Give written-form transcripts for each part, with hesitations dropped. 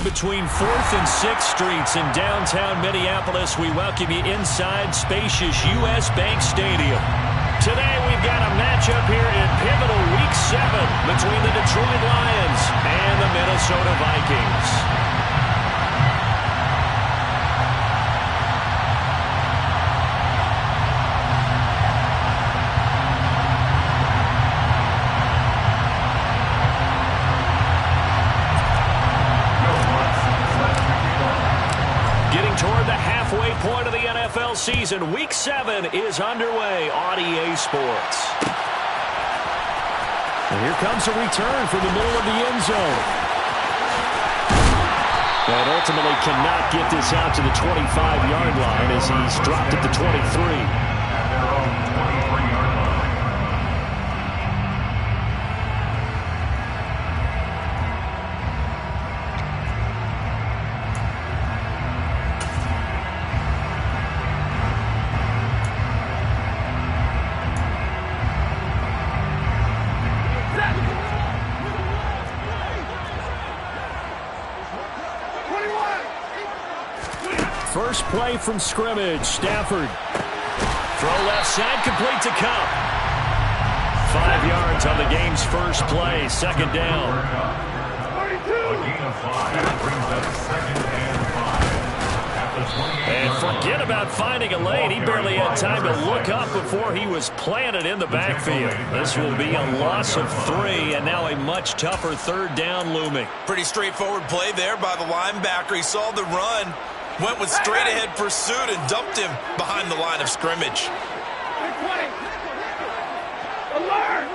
between 4th and 6th Streets in downtown Minneapolis. We welcome you inside spacious U.S. Bank Stadium. Today we've got a matchup here in pivotal Week 7 between the Detroit Lions and the Minnesota Vikings. Toward the halfway point of the NFL season, Week 7 is underway on EA Sports. And here comes a return from the middle of the end zone. And ultimately cannot get this out to the 25-yard line as he's dropped at the 23. First play from scrimmage, Stafford. Throw left side, complete to Kupp. 5 yards on the game's first play, second down. A gain of 5 brings up 2nd and 5. And forget about finding a lane. He barely had time to look up before he was planted in the backfield. This will be a loss of 3, and now a much tougher 3rd down looming. Pretty straightforward play there by the linebacker. He saw the run. Went with straight-ahead pursuit and dumped him behind the line of scrimmage. Alert!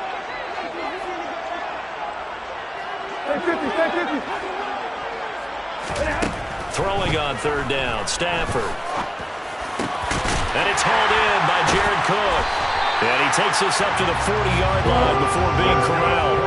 Throwing on 3rd down, Stafford. And it's hauled in by Jared Cook. And he takes this up to the 40-yard line before being corralled.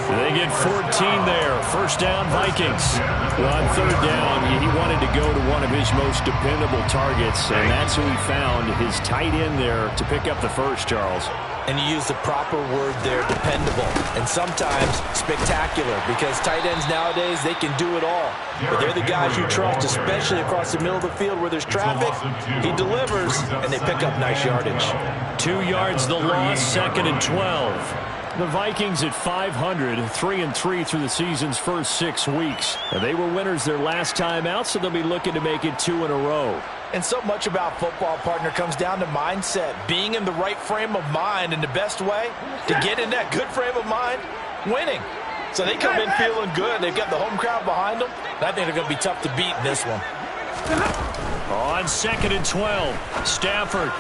They get 14 there. First down, Vikings. Well, on 3rd down, he wanted to go to one of his most dependable targets, and that's who he found, his tight end there, to pick up the first, Charles. And you use the proper word there, dependable, and sometimes spectacular, because tight ends nowadays, they can do it all. But they're the guys you trust, especially across the middle of the field where there's traffic. He delivers, and they pick up nice yardage. 2 yards the loss, 2nd and 12. The Vikings at 500, 3-3 through the season's first 6 weeks. They were winners their last time out, so they'll be looking to make it 2 in a row. And so much about football, partner, comes down to mindset. Being in the right frame of mind, and the best way to get in that good frame of mind, winning. So they come in feeling good. They've got the home crowd behind them. And I think they're going to be tough to beat in this one. On 2nd and 12, Stafford.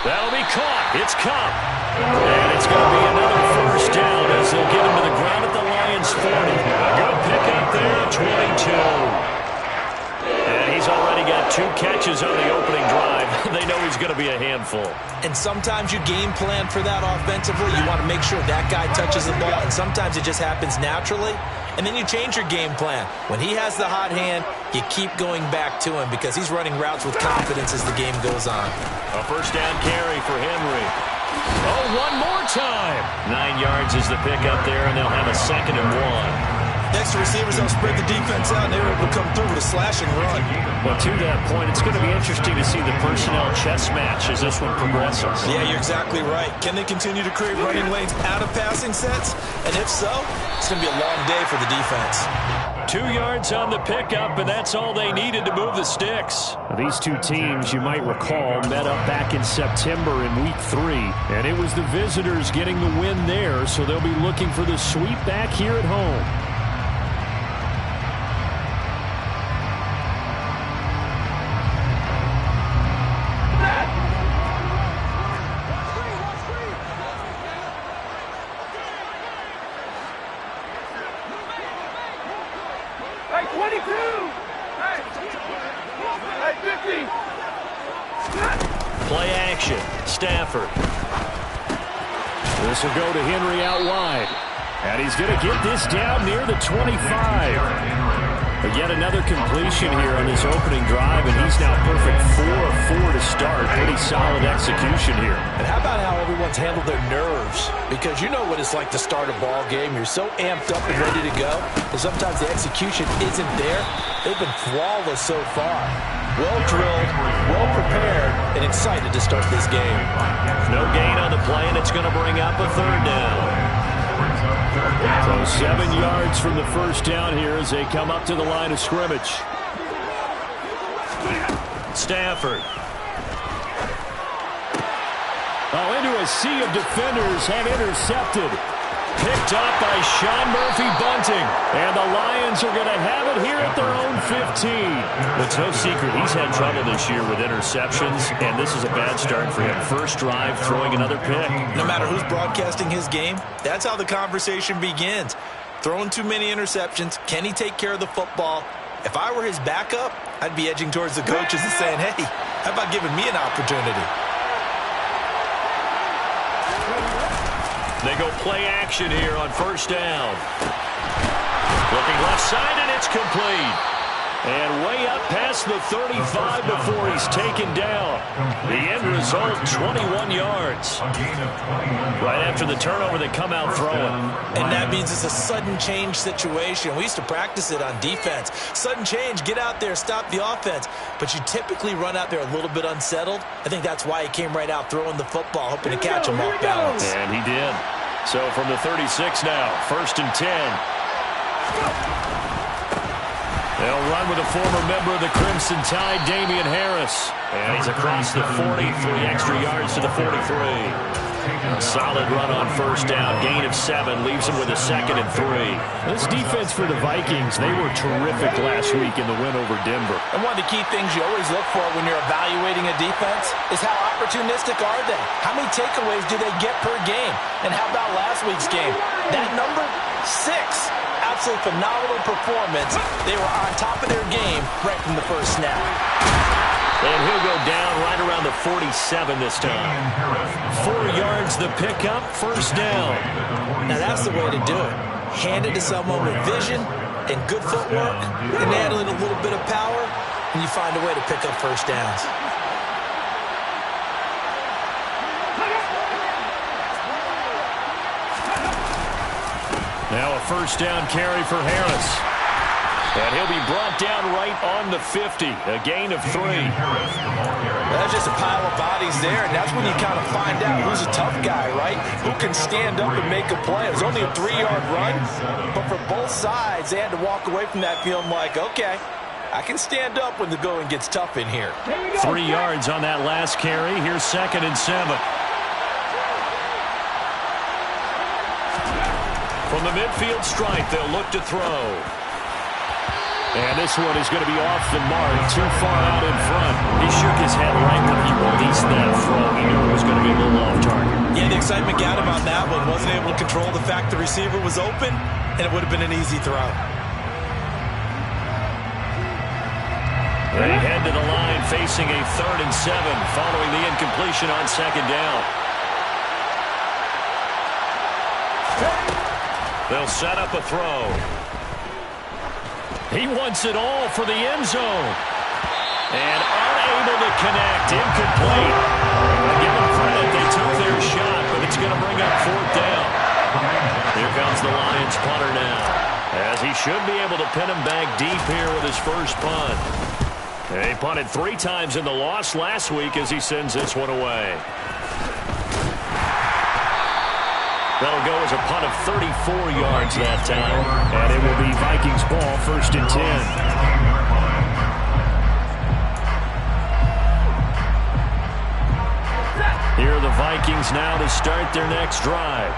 That'll be caught. It's Kupp. And it's going to be another first down as they'll get him to the ground at the Lions' 40. A good pickup there, 22. And he's already got 2 catches on the opening drive. They know he's going to be a handful. And sometimes you game plan for that offensively. You want to make sure that guy touches the ball, and sometimes it just happens naturally. And then you change your game plan. When he has the hot hand, you keep going back to him because he's running routes with confidence as the game goes on. A first down carry for Henry. Oh, one more time. 9 yards is the pickup there, and they'll have a 2nd and 1. Extra receivers don't spread the defense out, and they're able to come through with a slashing run. Well, to that point, it's going to be interesting to see the personnel chess match as this one progresses. Yeah, you're exactly right. Can they continue to create running lanes out of passing sets? And if so, it's going to be a long day for the defense. 2 yards on the pickup, and that's all they needed to move the sticks. These two teams, you might recall, met up back in September in Week 3, and it was the visitors getting the win there, so they'll be looking for the sweep back here at home. Play action. Stafford. This will go to Henry out wide. And he's going to get this down near the 25. But yet another completion here on this opening drive, and he's now perfect 4 of 4 to start. Pretty solid execution here. And how about how everyone defense handle their nerves, because you know what it's like to start a ball game. You're so amped up and ready to go, and sometimes the execution isn't there. They've been flawless so far. Well drilled, well prepared, and excited to start this game. No gain on the play, and it's going to bring up a third down. So 7 yards from the first down here as they come up to the line of scrimmage. Stafford. Oh, into a sea of defenders and intercepted. Picked up by Sean Murphy-Bunting. And the Lions are going to have it here at their own 15. It's no secret he's had trouble this year with interceptions, and this is a bad start for him. First drive, throwing another pick. No matter who's broadcasting his game, that's how the conversation begins. Throwing too many interceptions. Can he take care of the football? If I were his backup, I'd be edging towards the coaches and saying, hey, how about giving me an opportunity? They go play action here on first down. Looking left side, and it's complete. And way up past the 35 before he's taken down. The end result, 21 yards. Right after the turnover, they come out throwing. And that means it's a sudden change situation. We used to practice it on defense. Sudden change, get out there, stop the offense. But you typically run out there a little bit unsettled. I think that's why he came right out throwing the football, hoping to catch him off balance. And he did. So from the 36 now, 1st and 10. They'll run with a former member of the Crimson Tide, Damian Harris. And he's across the 40, 3 extra yards to the 43. A solid run on first down, gain of 7, leaves him with a 2nd and 3. This defense for the Vikings, they were terrific last week in the win over Denver. And one of the key things you always look for when you're evaluating a defense is how opportunistic are they? How many takeaways do they get per game? And how about last week's game? That number, 6. Absolutely phenomenal performance. They were on top of their game right from the first snap. And he'll go down right around the 47 this time. 4 yards the pickup, first down. Now that's the way to do it. Hand it to someone with vision and good footwork, and add in a little bit of power, and you find a way to pick up first downs. Now a first down carry for Harris. And he'll be brought down right on the 50, a gain of 3. That's just a pile of bodies there, and that's when you kind of find out who's a tough guy, right? Who can stand up and make a play. It was only a 3-yard run, but for both sides, they had to walk away from that feeling like, okay, I can stand up when the going gets tough in here. 3 yards on that last carry. Here's 2nd and 7. From the midfield stripe, they'll look to throw. And this one is going to be off the mark, too far out in front. He shook his head right when he released that throw. He knew it was going to be a little off target. Yeah, the excitement got him on that one. Wasn't able to control the fact the receiver was open, and it would have been an easy throw. They head to the line facing a 3rd and 7 following the incompletion on 2nd down. They'll set up a throw. He wants it all for the end zone. And unable to connect. Incomplete. Give them credit. They took their shot, but it's going to bring up 4th down. Here comes the Lions punter now, as he should be able to pin him back deep here with his first punt. He punted 3 times in the loss last week as he sends this one away. That'll go as a punt of 34 yards that time. And it will be Vikings ball, 1st and 10. Here are the Vikings now to start their next drive.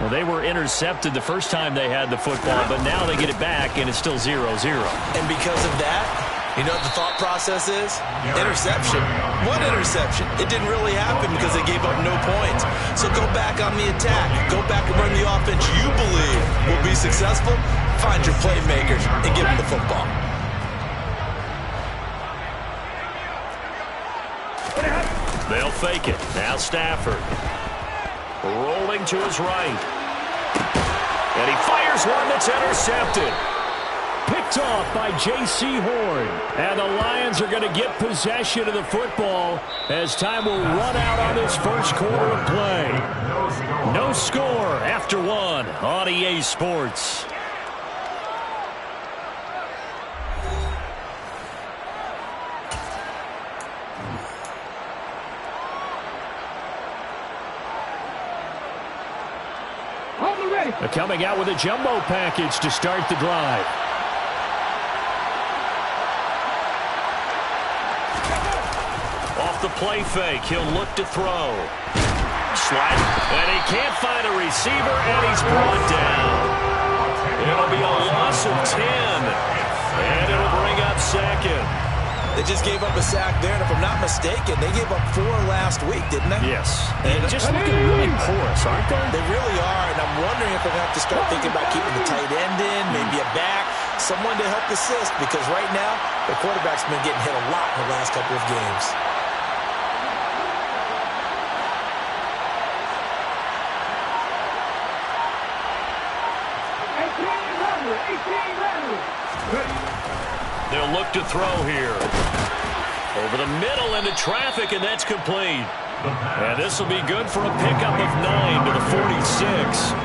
Well, they were intercepted the first time they had the football, but now they get it back, and it's still 0-0. And because of that, you know what the thought process is? Interception. What interception? It didn't really happen because they gave up no points. So go back on the attack. Go back and run the offense you believe will be successful. Find your playmakers and give them the football. They'll fake it. Now Stafford. Rolling to his right. And he fires one that's intercepted. Picked picked off by J.C. Horn. And the Lions are going to get possession of the football as time will run out on this first quarter of play. No score after one on EA Sports. They're coming out with a jumbo package to start the drive. Off the play fake, he'll look to throw. Slide, and he can't find a receiver, and he's brought down. It'll be a loss of 10, and it'll bring up second. They just gave up a sack there, and if I'm not mistaken, they gave up 4 last week, didn't they? Yes. And just looking really porous, aren't they? They really are, and I'm wondering if they're going to have to start thinking about keeping the tight end in, maybe a back, someone to help assist, because right now, the quarterback's been getting hit a lot in the last couple of games. They'll look to throw here. Over the middle into traffic, and that's complete. And this will be good for a pickup of 9 to the 46.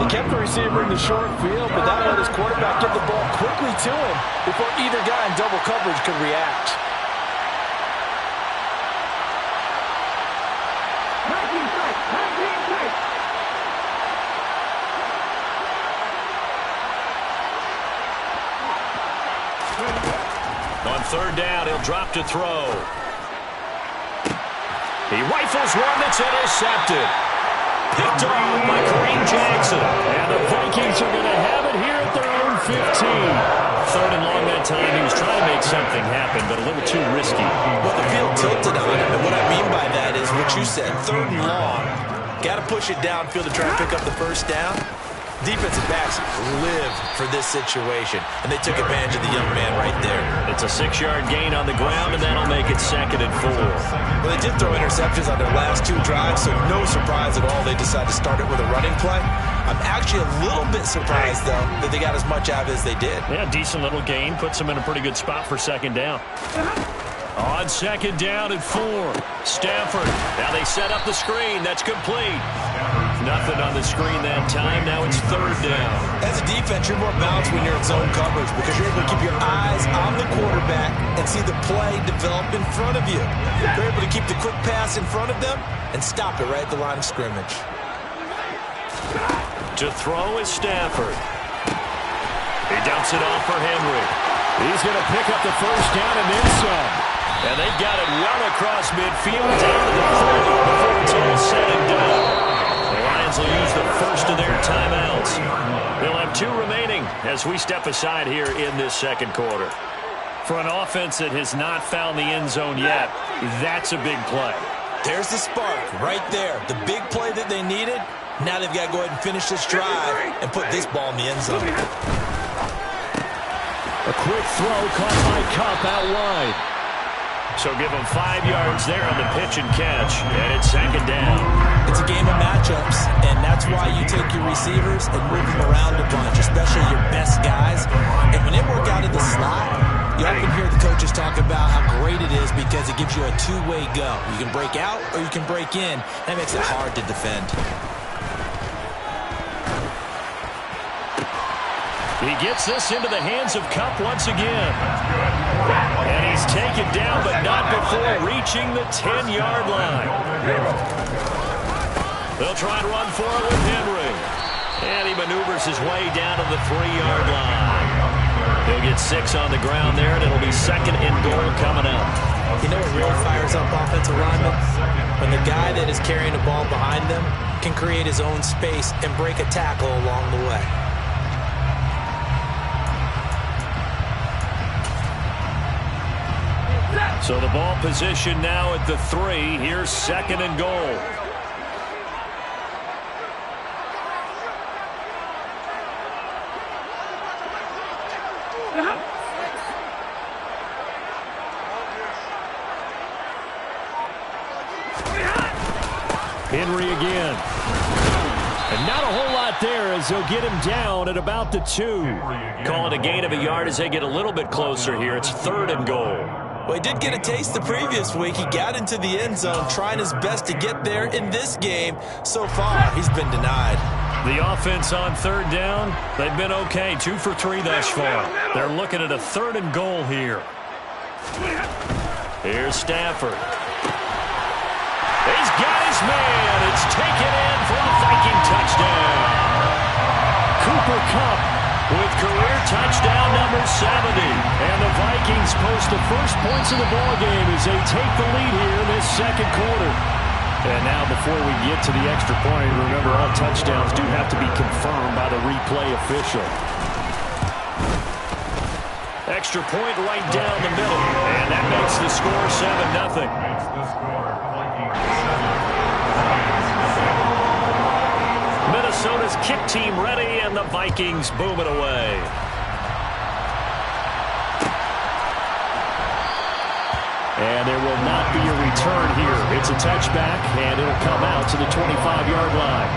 He kept the receiver in the short field, but that let his quarterback get the ball quickly to him before either guy in double coverage could react. On third down, he'll drop to throw. He rifles one that's intercepted. Picked off by Kareem Jackson. And the Vikings are going to have it here at their own 15. Third and long that time. He was trying to make something happen, but a little too risky. Well, the field tilted on him, and what I mean by that is what you said, third and long. Got to push it downfield to try and pick up the first down. Defensive backs lived for this situation, and they took advantage of the young man right there. It's a 6-yard gain on the ground, and that'll make it 2nd and 4. Well, they did throw interceptions on their last 2 drives, so no surprise at all they decided to start it with a running play. I'm actually a little bit surprised, though, that they got as much out of it as they did. Yeah, decent little gain. Puts them in a pretty good spot for 2nd down. On 2nd down and 4. Stafford. Now they set up the screen. That's complete. Nothing on the screen that time. Now it's 3rd down. As a defense, you're more balanced when you're in zone coverage because you're able to keep your eyes on the quarterback and see the play develop in front of you. You're able to keep the quick pass in front of them and stop it right at the line of scrimmage. To throw is Stafford. He dumps it off for Henry. He's going to pick up the first down and then some. And they've got it well across midfield down to the 30 before it's all said and done. The Lions will use the first of their timeouts. They'll have 2 remaining as we step aside here in this 2nd quarter. For an offense that has not found the end zone yet, that's a big play. There's the spark right there. The big play that they needed. Now they've got to go ahead and finish this drive and put this ball in the end zone. A quick throw caught by Kupp out wide. So give them 5 yards there on the pitch and catch, and it's 2nd down. It's a game of matchups, and that's why you take your receivers and move them around a bunch, especially your best guys. And when they work out of the slot, you often hear the coaches talk about how great it is because it gives you a 2-way go. You can break out or you can break in. That makes it hard to defend. He gets this into the hands of Kupp once again. And he's taken down, but not before reaching the 10-yard line. They'll try and run for it with Henry. And he maneuvers his way down to the 3-yard line. He'll get 6 on the ground there, and it'll be 2nd and goal coming up. You know what really fires up offensive linemen? When the guy that is carrying the ball behind them can create his own space and break a tackle along the way. So the ball position now at the 3. Here's 2nd and goal. Henry again. And not a whole lot there as they'll get him down at about the 2. Call it a gain of a yard as they get a little bit closer here. It's 3rd and goal. Well, he did get a taste the previous week. He got into the end zone trying his best to get there in this game. So far, he's been denied. The offense on 3rd down, they've been okay. 2 for 3 thus far. They're looking at a 3rd and goal here. Here's Stafford. He's got his man. It's taken in for a Viking touchdown. Cooper Kupp with career touchdown number 70. And the Vikings post the first points of the ballgame as they take the lead here in this second quarter. And now before we get to the extra point, remember all touchdowns do have to be confirmed by the replay official. Extra point right down the middle. And that makes the score 7-0. Minnesota's kick team ready, and the Vikings boom it away. And there will not be a return here. It's a touchback, and it'll come out to the 25-yard line.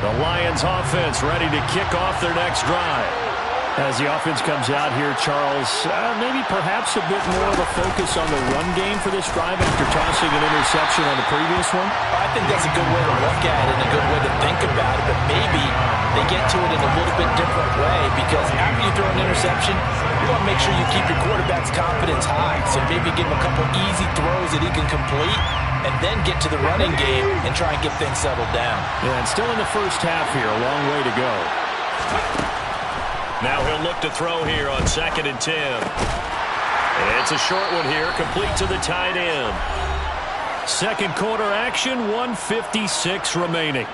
The Lions offense ready to kick off their next drive. As the offense comes out here, Charles, maybe perhaps a bit more of a focus on the run game for this drive after tossing an interception on the previous one? I think that's a good way to look at it and a good way to think about it, but maybe they get to it in a little bit different way because after you throw an interception, you want to make sure you keep your quarterback's confidence high. So maybe give him a couple easy throws that he can complete and then get to the running game and try and get things settled down. Yeah, and still in the first half here, a long way to go. Now he'll look to throw here on 2nd and 10. It's a short one here, complete to the tight end. Second quarter action, 1:56 remaining.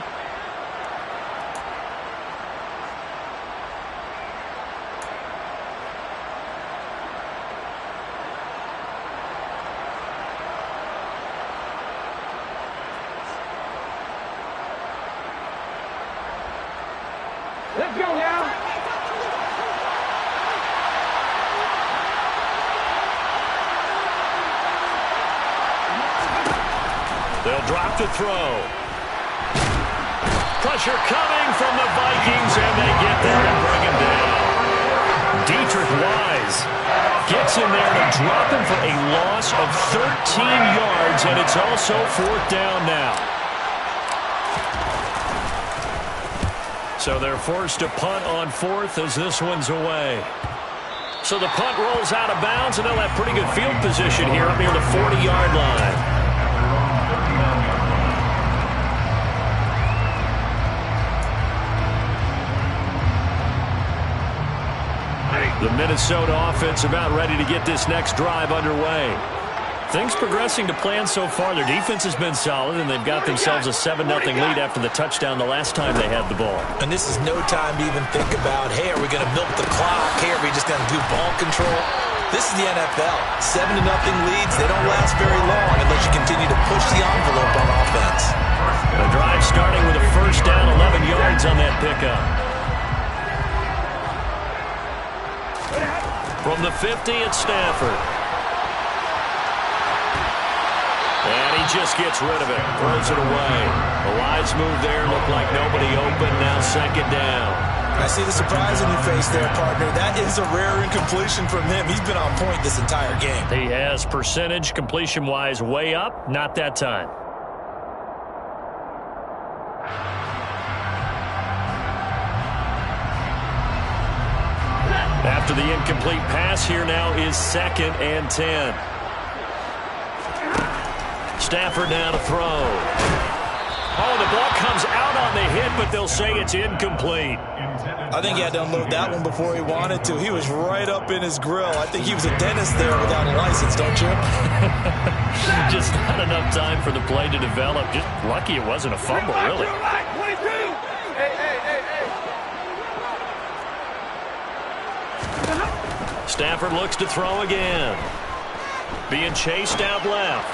Let's go now. They'll drop to throw. Pressure coming from the Vikings, and they get there and bring him down. Deatrich Wise gets in there to drop him for a loss of 13 yards, and it's also 4th down now. So they're forced to punt on 4th as this one's away. So the punt rolls out of bounds, and they'll have pretty good field position here up near the 40-yard line. The Minnesota offense about ready to get this next drive underway. Things progressing to plan so far. Their defense has been solid, and they've got themselves a 7-0 lead after the touchdown the last time they had the ball. And this is no time to even think about, hey, are we going to milk the clock? Hey, are we just going to do ball control? This is the NFL. 7-0 leads, they don't last very long unless you continue to push the envelope on offense. The drive starting with a first down, 11 yards on that pickup. From the 50, it's Stafford. And he just gets rid of it, throws it away. A wise move there, looked like nobody open, now 2nd down. I see the surprise on your face there, partner. That is a rare incompletion from him. He's been on point this entire game. He has percentage, completion-wise, way up, not that time. After the incomplete pass, here now is 2nd and 10. Stafford now to throw. Oh, the ball comes out on the hit, but they'll say it's incomplete. I think he had to unload that one before he wanted to. He was right up in his grill. I think he was a dentist there without a license, don't you? Just not enough time for the play to develop. Just lucky it wasn't a fumble, really. Stafford looks to throw again. Being chased out left.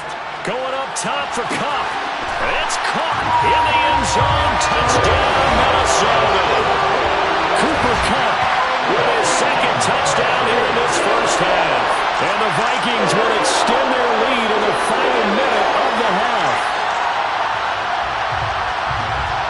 Going up top for Kupp. It's caught in the end zone. Touchdown. And the Vikings will extend their lead in the final minute of the half.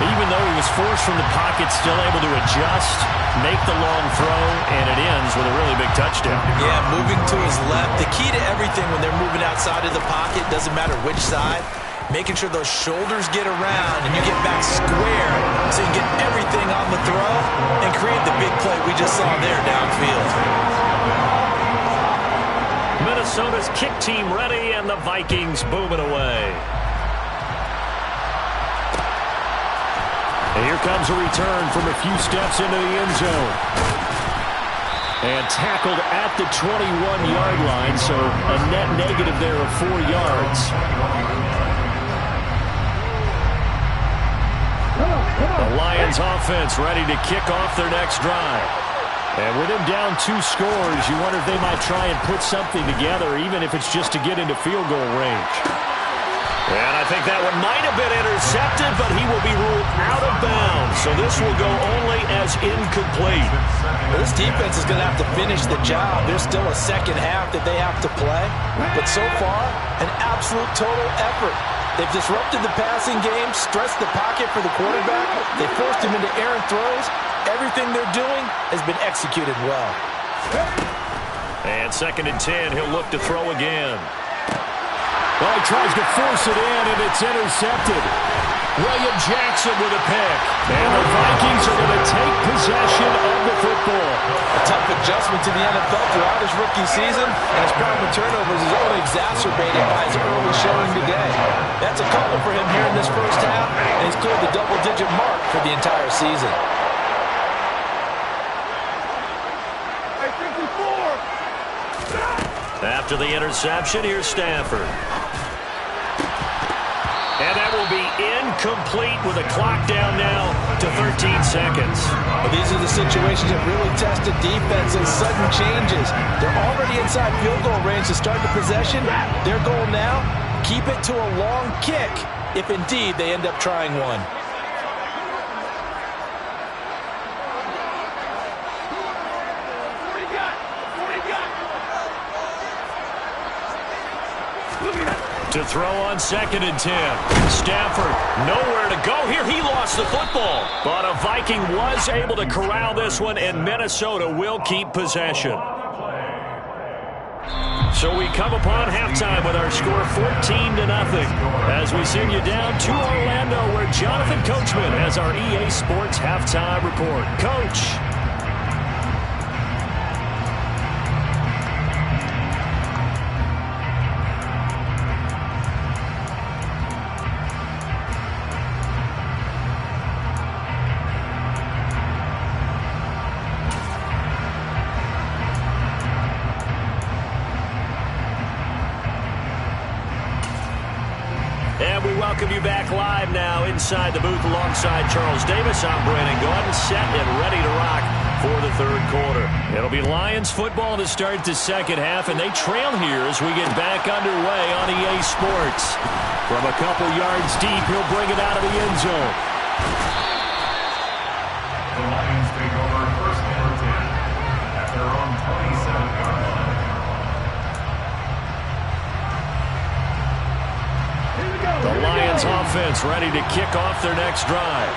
Even though he was forced from the pocket, still able to adjust, make the long throw, and it ends with a really big touchdown. Yeah, moving to his left. The key to everything when they're moving outside of the pocket, doesn't matter which side, making sure those shoulders get around and you get back square so you can get everything on the throw and create the big play we just saw there downfield. Minnesota's kick team ready, and the Vikings boom it away. And here comes a return from a few steps into the end zone. And tackled at the 21-yard line, so a net negative there of 4 yards. The Lions offense ready to kick off their next drive. And with him down 2 scores, you wonder if they might try and put something together, even if it's just to get into field goal range. And I think that one might have been intercepted, but he will be ruled out of bounds. So this will go only as incomplete. Well, this defense is going to have to finish the job. There's still a second half that they have to play. But so far, an absolute total effort. They've disrupted the passing game, stressed the pocket for the quarterback. They forced him into errant throws. Everything they're doing has been executed well. And 2nd and 10, he'll look to throw again. Well, he tries to force it in, and it's intercepted. William Jackson with a pick. And the Vikings are going to take possession of the football. A tough adjustment to the NFL throughout his rookie season, and his problem with turnovers is only exacerbated by his early showing today. That's a couple for him here in this first half, and he's cleared the double-digit mark for the entire season. After the interception, here's Stafford. And that will be incomplete with the clock down now to 13 seconds. Well, these are the situations that really test a defense, those sudden changes. They're already inside field goal range to start the possession. Their goal now, keep it to a long kick, if indeed they end up trying one. To throw on 2nd and 10. Stafford nowhere to go here. He lost the football. But a Viking was able to corral this one, and Minnesota will keep possession. So we come upon halftime with our score 14-0 as we send you down to Orlando, where Jonathan Coachman has our EA Sports halftime report. Coach. And we welcome you back live now inside the booth alongside Charles Davis. I'm Brandon Gaudin, set and ready to rock for the 3rd quarter. It'll be Lions football to start the 2nd half, and they trail here as we get back underway on EA Sports. From a couple yards deep, he'll bring it out of the end zone. The Lions take over 1st and 10 at their own 27-yard line. The Lions offense ready to kick off their next drive.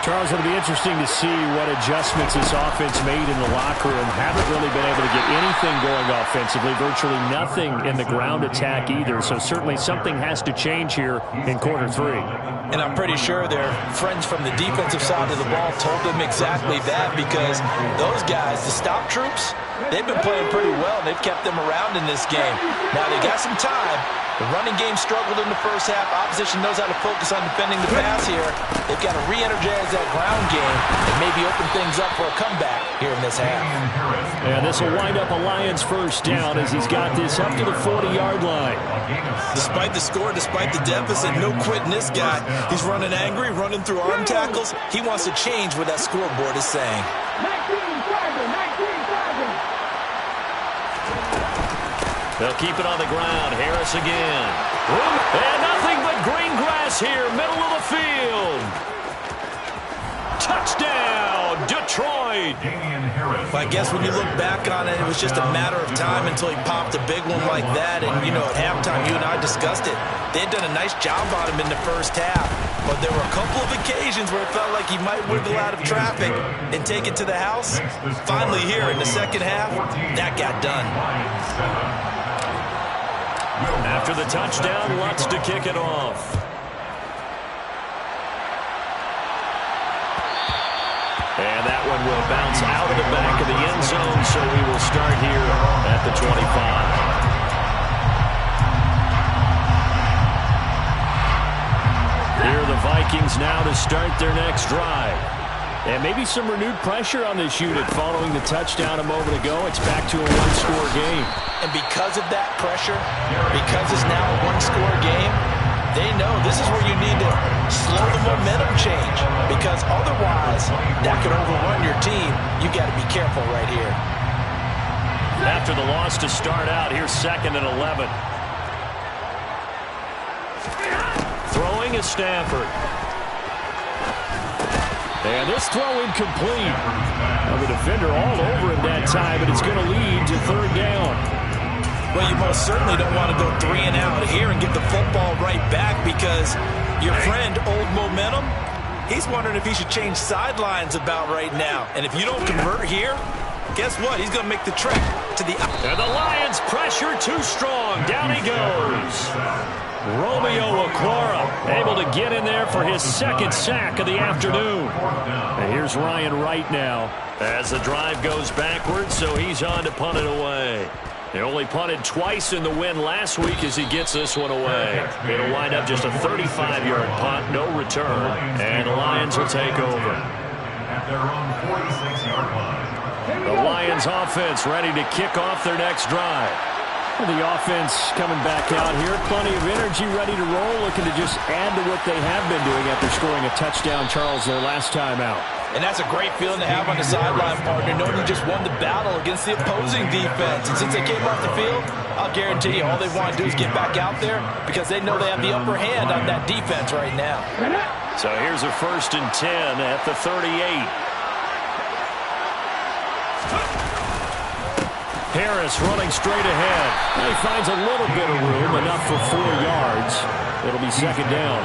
Charles, it'll be interesting to see what adjustments this offense made in the locker room. Haven't really been able to get anything going offensively, virtually nothing in the ground attack either. So certainly something has to change here in quarter 3. And I'm pretty sure their friends from the defensive side of the ball told them exactly that, because those guys, the stop troops, they've been playing pretty well, and they've kept them around in this game. Now, they got some time. The running game struggled in the first half. Opposition knows how to focus on defending the pass here. They've got to re-energize that ground game and maybe open things up for a comeback here in this half. And this will wind up a Lions first down as he's got this up to the 40-yard line. Despite the score, despite the deficit, no quitting this guy. He's running angry, running through arm tackles. He wants to change what that scoreboard is saying. 19-7. They'll keep it on the ground. Harris again. And nothing but green grass here, middle of the field. Touchdown, Detroit. lead. Well, I guess when you look back on it, it was just a matter of time until he popped a big one like that. And, you know, at halftime, you and I discussed it. They had done a nice job on him in the first half. But there were a couple of occasions where it felt like he might wiggle out of traffic and take it to the house. Finally here in the second half, that got done. After the touchdown, Lutz to kick it off. And that one will bounce out of the back of the end zone, so we will start here at the 25. Here are the Vikings now to start their next drive. And maybe some renewed pressure on this unit following the touchdown a moment ago. It's back to a one-score game. And because of that pressure, because it's now a one-score game, they know this is where you need to slow the momentum change. Because otherwise, that could overrun your team. You got to be careful right here. After the loss to start out, here's 2nd and 11. Throwing is Stafford. And this throw incomplete. Well, the defender all over him that time, but it's going to lead to 3rd down. Well, you most certainly don't want to go 3 and out here and get the football right back because your friend, Old Momentum, he's wondering if he should change sidelines about right now. And if you don't convert here, guess what? He's going to make the trek to the... And the Lions pressure too strong. Down he goes. Romeo Okwara able to get in there for his 2nd sack of the afternoon. And here's Ryan Wright now as the drive goes backwards, so he's on to punt it away. They only punted twice in the win last week as he gets this one away. It'll wind up just a 35-yard punt, no return, and the Lions will take over. At their own 46-yard line. The Lions offense ready to kick off their next drive. The offense coming back out here. Plenty of energy, ready to roll, looking to just add to what they have been doing after scoring a touchdown, Charles, their last time out. And that's a great feeling to have on the sideline, partner, knowing you just won the battle against the opposing defense. And since they came off the field, I'll guarantee you all they want to do is get back out there because they know they have the upper hand on that defense right now. So here's a 1st and 10 at the 38. Harris running straight ahead. He finds a little bit of room, enough for 4 yards. It'll be 2nd down.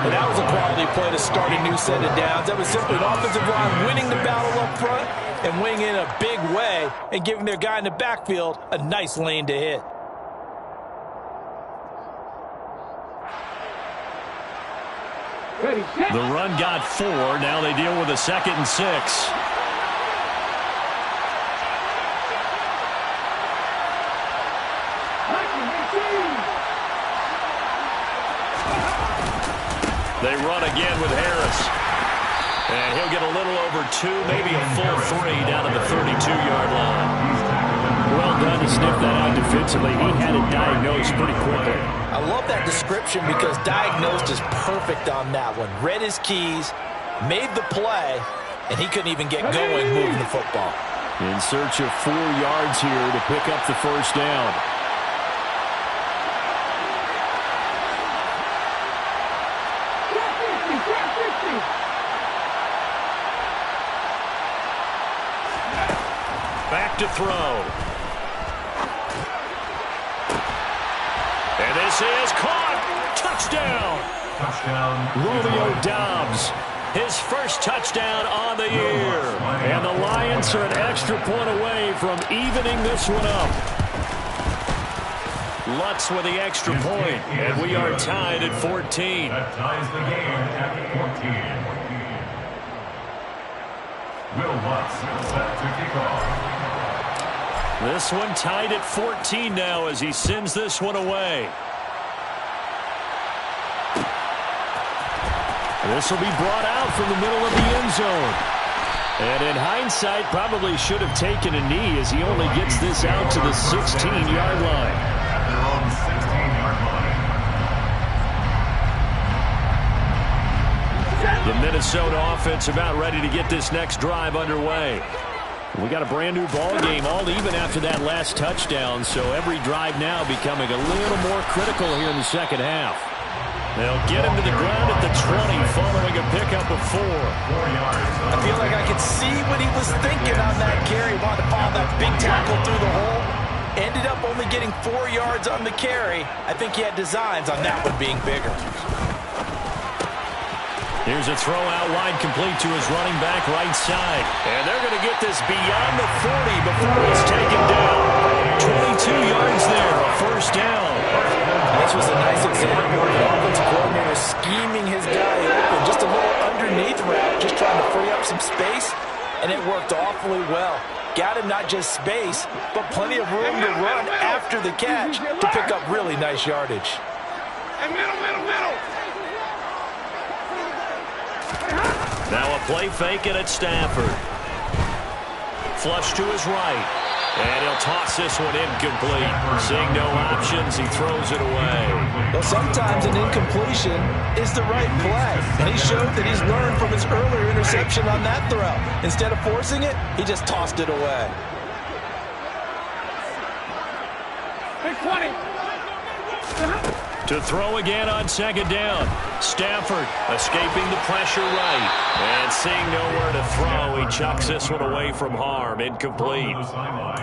And that was a quality play to start a new set of downs. That was simply an offensive line winning the battle up front and winning in a big way and giving their guy in the backfield a nice lane to hit. The run got 4. Now they deal with a 2nd and 6. They run again with Harris. And he'll get a little over 2, maybe a full 3 down to the 32-yard line. Well done to sniff that out defensively. He had it diagnosed pretty quickly. I love that description because diagnosed is perfect on that one. Read his keys, made the play, and he couldn't even get going moving the football. In search of 4 yards here to pick up the 1st down. Back to throw. And this is caught. Touchdown. Romeo Doubs. His first touchdown on the year. And the Lions are an extra point away from evening this one up. Lutz with the extra point, and we are tied at 14. That ties the game at 14. Will Lutz set to kick off. This one tied at 14 now as he sends this one away. This will be brought out from the middle of the end zone. And in hindsight, probably should have taken a knee as he only gets this out to the 16-yard line. Their own 16-yard line. The Minnesota offense about ready to get this next drive underway. We got a brand new ball game, all even after that last touchdown, so every drive now becoming a little more critical here in the second half. They'll get him to the ground at the 20 following a pickup of 4. I feel like I could see see what he was thinking on that carry. Wanted to follow that big tackle through the hole. Ended up only getting 4 yards on the carry. I think he had designs on that one being bigger. Here's a throw out wide, complete to his running back right side. And they're going to get this beyond the 40 before it's taken down. 22 yards there, a first down. This was a nice example of the offensive coordinator scheming his guy open. Just a little underneath route, just trying to free up some space, and it worked awfully well. Got him not just space, but plenty of room to run after the catch to pick up really nice yardage. Now a play fake it at Stafford. Flush to his right. And he'll toss this one incomplete. Seeing no options, he throws it away. Well, sometimes an incompletion is the right play. And he showed that he's learned from his earlier interception on that throw. Instead of forcing it, he just tossed it away. Big 20. To throw again on second down. Stafford escaping the pressure right. And seeing nowhere to throw, he chucks this one away from harm. Incomplete.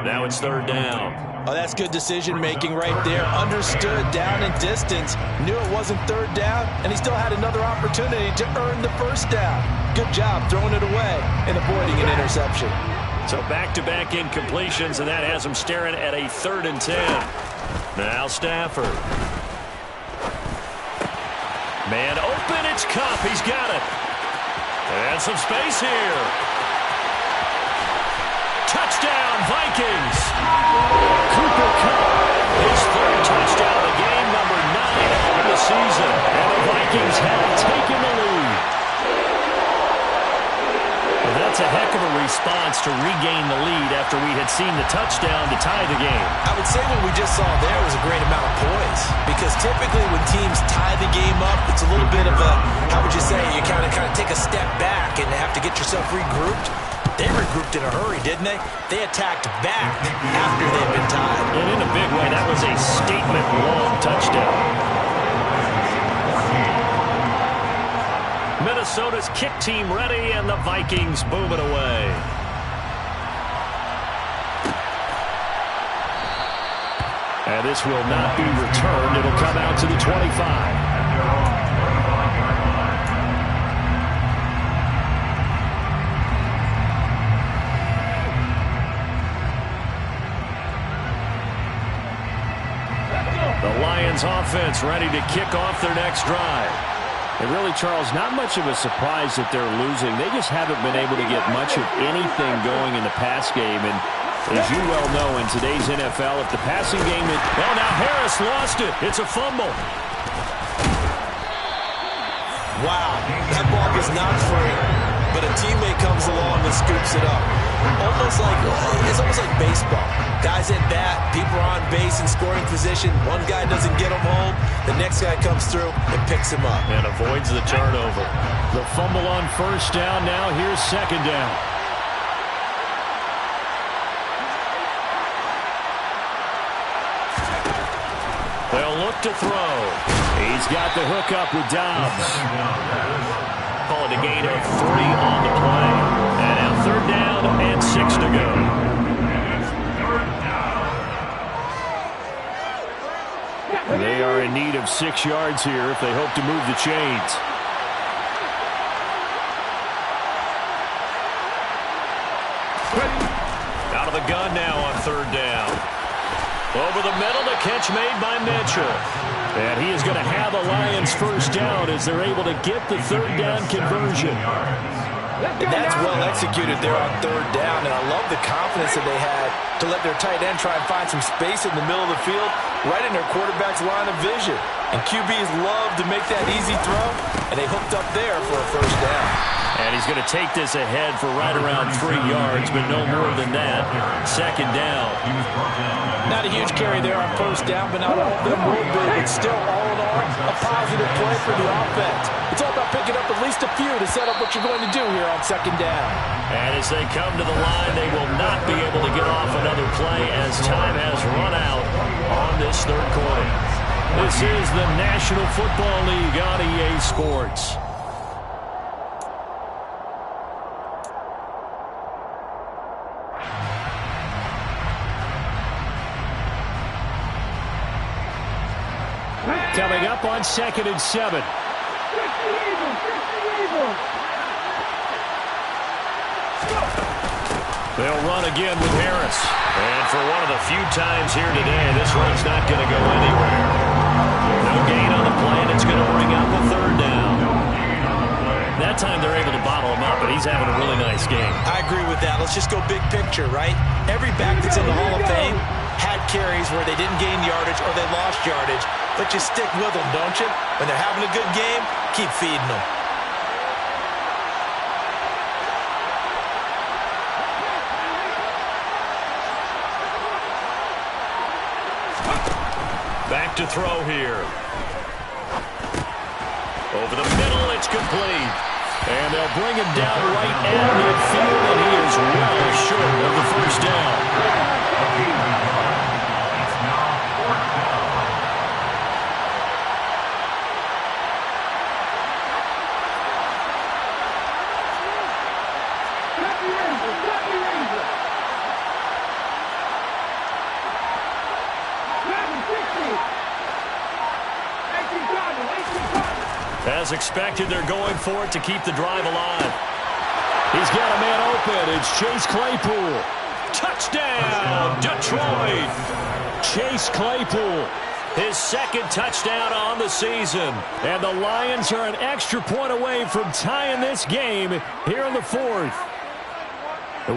Now it's third down. Oh, that's good decision-making right there. Understood down and distance. Knew it wasn't third down, and he still had another opportunity to earn the first down. Good job throwing it away and avoiding an interception. So back-to-back incompletions, and that has him staring at a 3rd and 10. Now Stafford. Man open, it's Kupp. He's got it. And some space here. Touchdown, Vikings. Cooper Kupp, his 3rd touchdown of the game, number 9 of the season. And the Vikings have taken the lead. Well, that's a heck of a response to regain the lead after we had seen the touchdown to tie the game. I would say what we just saw there was a great amount of poise, because typically when teams tie the game up, it's a little bit of a, how would you say, you kind of take a step back and have to get yourself regrouped. They regrouped in a hurry, didn't they? They attacked back after they'd been tied. And in a big way, that was a statement long touchdown. Minnesota's kick team ready, and the Vikings boom it away. And this will not be returned. It'll come out to the 25. The Lions offense ready to kick off their next drive. And really, Charles, not much of a surprise that they're losing. They just haven't been able to get much of anything going in the pass game. And as you well know, in today's NFL, if the passing game is... Oh, now Harris lost it. It's a fumble. Wow, that ball is not free, but a teammate comes along and scoops it up. It's almost like baseball. Guys at bat, people are on base in scoring position. One guy doesn't get him home. The next guy comes through and picks him up. And avoids the turnover. The fumble on first down. Now here's second down. They'll look to throw. He's got the hook up with Dobbs. Call it a gain of 3 on the play. And now third down and 6 to go. They are in need of 6 yards here if they hope to move the chains. Out of the gun now on third down. Over the middle, the catch made by Mitchell. And he is going to have a Lions first down as they're able to get the third down conversion. And that's well executed there on third down. And I love the confidence that they had to let their tight end try and find some space in the middle of the field, right in their quarterback's line of vision. And QBs love to make that easy throw, and they hooked up there for a first down. And he's going to take this ahead for right around 3 yards, but no more than that. Second down. Not a huge carry there on first down, but not all of them will be. But still, all in all, a positive play for the offense. It's all about picking up at least a few to set up what you're going to do here on second down. And as they come to the line, they will not be able to get off another play as time has run out on this third quarter. This is the National Football League on EA Sports. up on 2nd and 7. They'll run again with Harris. And for one of the few times here today, this run's not going to go anywhere. No gain on the play, and it's going to bring up a 3rd down. That time they're able to bottle him up, but he's having a really nice game. I agree with that. Let's just go big picture, right? Every back that's in the Hall of Fame had carries where they didn't gain yardage or they lost yardage, but you stick with them, don't you? When they're having a good game, keep feeding them. Back to throw here. Over the middle, it's complete. And they'll bring him down right at midfield, and he is well short of the 1st down. It's now 4th down. As expected, they're going for it to keep the drive alive. He's got a man open. It's Chase Claypool. Touchdown, Detroit. Chase Claypool, His 2nd touchdown on the season. and the Lions are an extra point away from tying this game here in the 4th.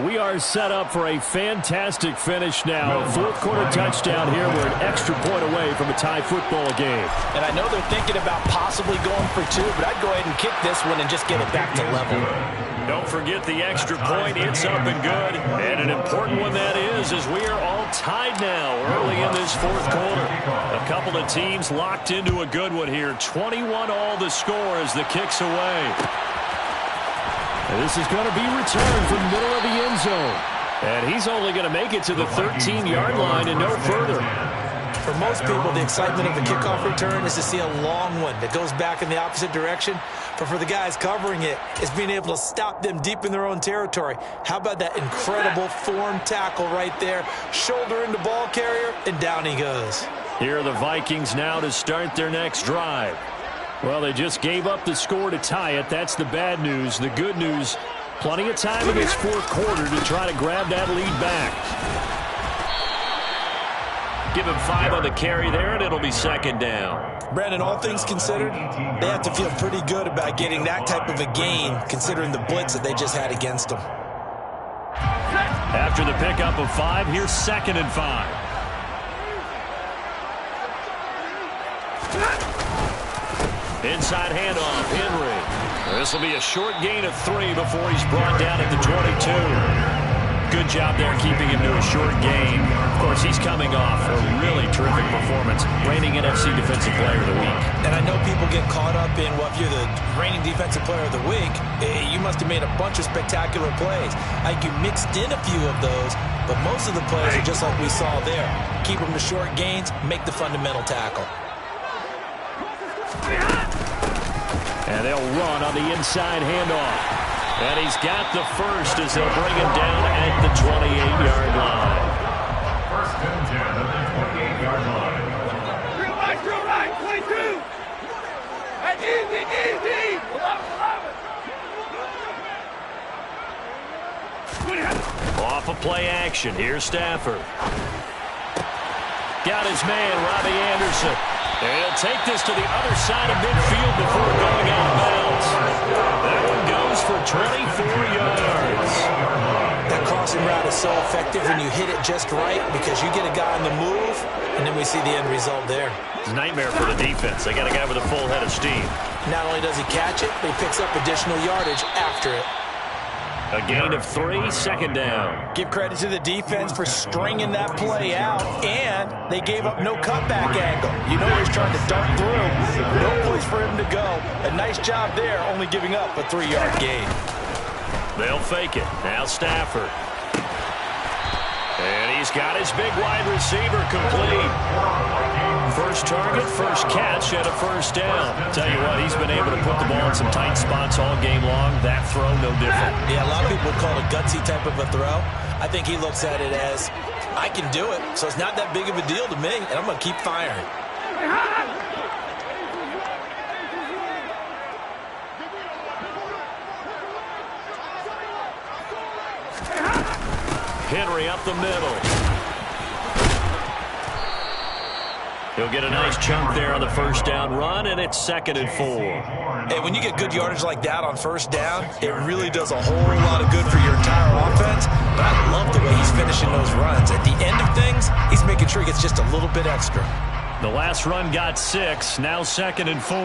We are set up for a fantastic finish now. 4th quarter touchdown here. We're an extra point away from a tie football game. And I know they're thinking about possibly going for 2, but I'd go ahead and kick this one and just get it back to level. Don't forget the extra point. It's up and good. And an important one that is, as we are all tied now early in this 4th quarter. A couple of teams locked into a good one here. 21 all the score as the kick's away. And this is going to be returned from the middle of the end zone. And he's only going to make it to the 13-yard line and no further. For most people, the excitement of the kickoff return is to see a long one that goes back in the opposite direction. But for the guys covering it, it's being able to stop them deep in their own territory. How about that incredible form tackle right there? Shoulder into ball carrier, and down he goes. Here are the Vikings now to start their next drive. Well, they just gave up the score to tie it. That's the bad news. The good news, plenty of time in this 4th quarter to try to grab that lead back. Give him 5 on the carry there, and it'll be 2nd down. Brandon, all things considered, they have to feel pretty good about getting that type of a gain, considering the blitz that they just had against them. After the pickup of 5, here's 2nd and 5. Inside handoff, Henry. This will be a short gain of 3 before he's brought down at the 22. Good job there keeping him to a short gain. Of course, he's coming off a really terrific performance, reigning NFC Defensive Player of the Week. And I know people get caught up in, well, if you're the reigning Defensive Player of the Week, you must have made a bunch of spectacular plays. Like you mixed in a few of those, but most of the plays are just like we saw there. Keep them to short gains, make the fundamental tackle. And they'll run on the inside handoff. And he's got the first as they'll bring him down at the 28-yard line. 1st and 10 at the 28-yard line. Drill right, 22. That's easy. Off of play action, here's Stafford. Got his man, Robbie Anderson. And he'll take this to the other side of midfield before going out of bounds. That one goes for 24 yards. That crossing route is so effective when you hit it just right because you get a guy on the move, and then we see the end result there. It's a nightmare for the defense. They got a guy with a full head of steam. Not only does he catch it, but he picks up additional yardage after it. A gain of 3, 2nd down. Give credit to the defense for stringing that play out, and they gave up no cutback angle. You know he's trying to dart through. No place for him to go. A nice job there, only giving up a 3-yard gain. They'll fake it. Now Stafford. And he's got his big wide receiver complete. First target, first catch, and a 1st down. Tell you what, he's been able to put the ball in some tight spots all game long. That throw, no different. Yeah, a lot of people would call it a gutsy type of a throw. I think he looks at it as, I can do it, so it's not that big of a deal to me, and I'm going to keep firing. Henry up the middle. He'll get a nice chunk there on the first down run, and it's 2nd and 4. Hey, when you get good yardage like that on first down, it really does a whole lot of good for your entire offense. But I love the way he's finishing those runs. At the end of things, he's making sure he gets just a little bit extra. The last run got 6, now 2nd and 4.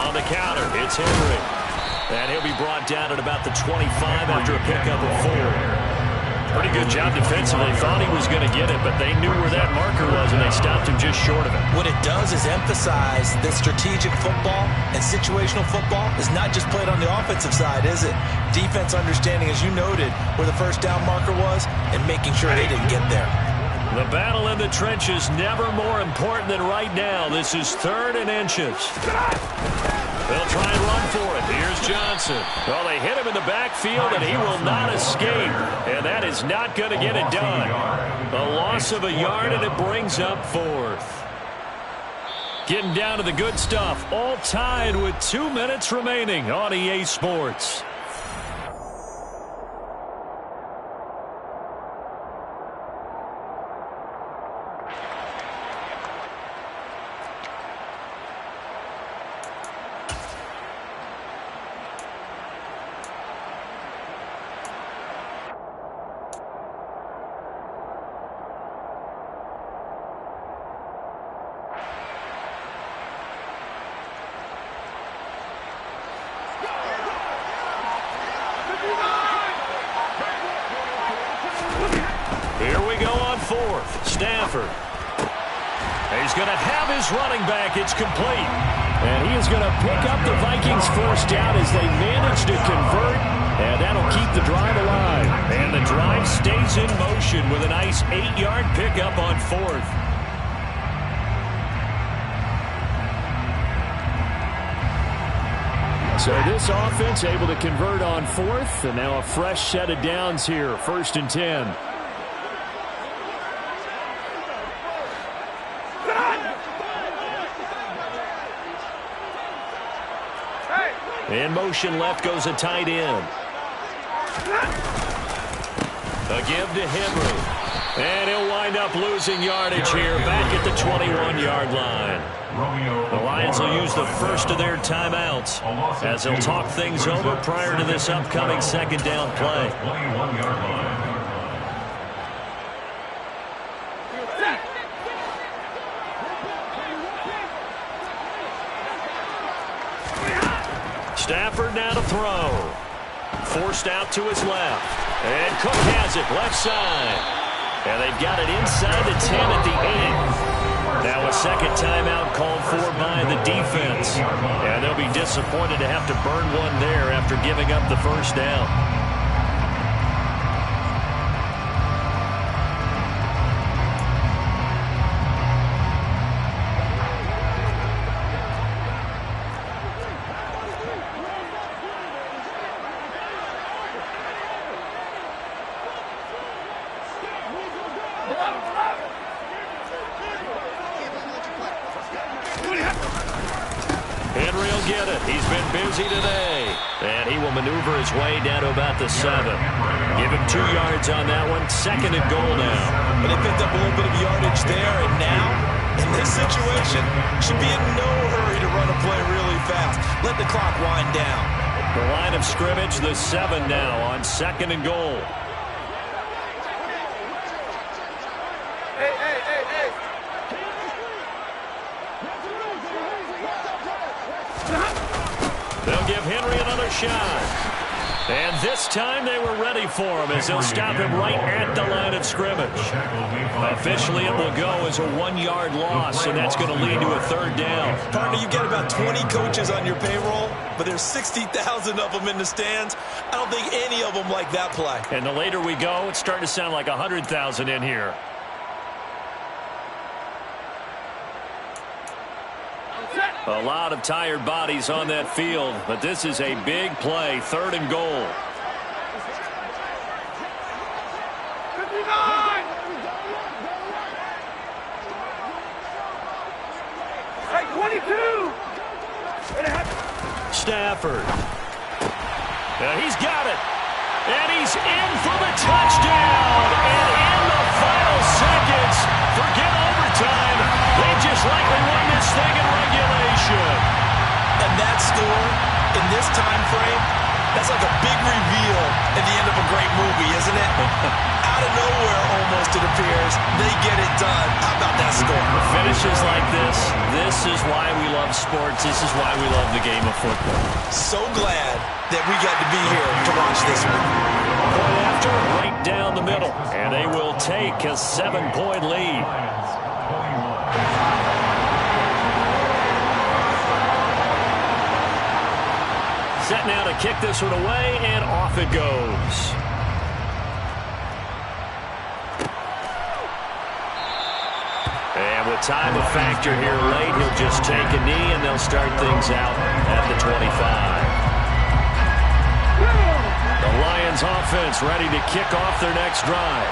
On the counter, it's Henry. And he'll be brought down at about the 25 after a pickup of 4. Pretty good job defensively. They thought he was going to get it, but they knew where that marker was, and they stopped him just short of it. What it does is emphasize that strategic football and situational football is not just played on the offensive side, is it? Defense understanding, as you noted, where the first down marker was and making sure they didn't get there. The battle in the trenches never more important than right now. This is 3rd and inches. They'll try and run for it. Here's Johnson. Well, they hit him in the backfield, and he will not escape. And that is not going to get it done. A loss of a yard, and it brings up 4th. Getting down to the good stuff. All tied with 2 minutes remaining on EA Sports. Here we go on 4th. Stafford. He's going to have his running back. It's complete. And he is going to pick up the Vikings first down as they manage to convert. And that'll keep the drive alive. And the drive stays in motion with a nice 8-yard pickup on 4th. So this offense able to convert on 4th. And now a fresh set of downs here. 1st and 10. In motion left goes a tight end. A give to Henry. And he'll wind up losing yardage here back at the 21-yard line. The Lions will use the first of their timeouts as they'll talk things over prior to this upcoming 2nd down play. Stafford now to throw. Forced out to his left. And Cook has it left side. And they've got it inside the 10 at the 8. Now a 2nd timeout called for by the defense. And they'll be disappointed to have to burn one there after giving up the first down. Henry will get it. He's been busy today. And he will maneuver his way down to about the 7. Give him 2 yards on that one. 2nd and goal now. But they picked up a little bit of yardage there, and now, in this situation, should be in no hurry to run a play really fast. Let the clock wind down. The line of scrimmage, the 7 now on 2nd and goal. They'll give Henry another shot. And this time they were ready for him as they'll stop him right at the line of scrimmage. Officially it will go as a 1-yard loss, and that's going to lead to a 3rd down. Partner, you get about 20 coaches on your payroll, but there's 60,000 of them in the stands. I don't think any of them like that play. And the later we go, it's starting to sound like 100,000 in here. A lot of tired bodies on that field, but this is a big play, 3rd and goal. 59! Hey, 22! Stafford. He's got it. And he's in for the touchdown. And in the final seconds, forget overtime. They just likely won this thing in regulation. And that score in this time frame, that's like a big reveal at the end of a great movie, isn't it? Out of nowhere, almost, it appears, they get it done. How about that score? Finishes like this is why we love sports. This is why we love the game of football. So glad that we got to be here to watch this one. Point after, right down the middle. And they will take a 7-point lead. Set now to kick this one away, and off it goes. And with time a factor here late, he'll just take a knee, and they'll start things out at the 25. The Lions offense ready to kick off their next drive.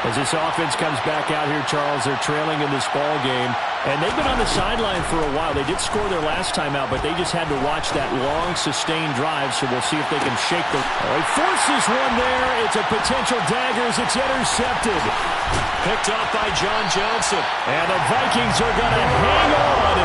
As this offense comes back out here, Charles, they're trailing in this ball game. And they've been on the sideline for a while. They did score their last time out, but they just had to watch that long, sustained drive, so we'll see if they can shake the... He forces one there. It's a potential dagger as it's intercepted. Picked up by John Johnson. And the Vikings are going to hang on.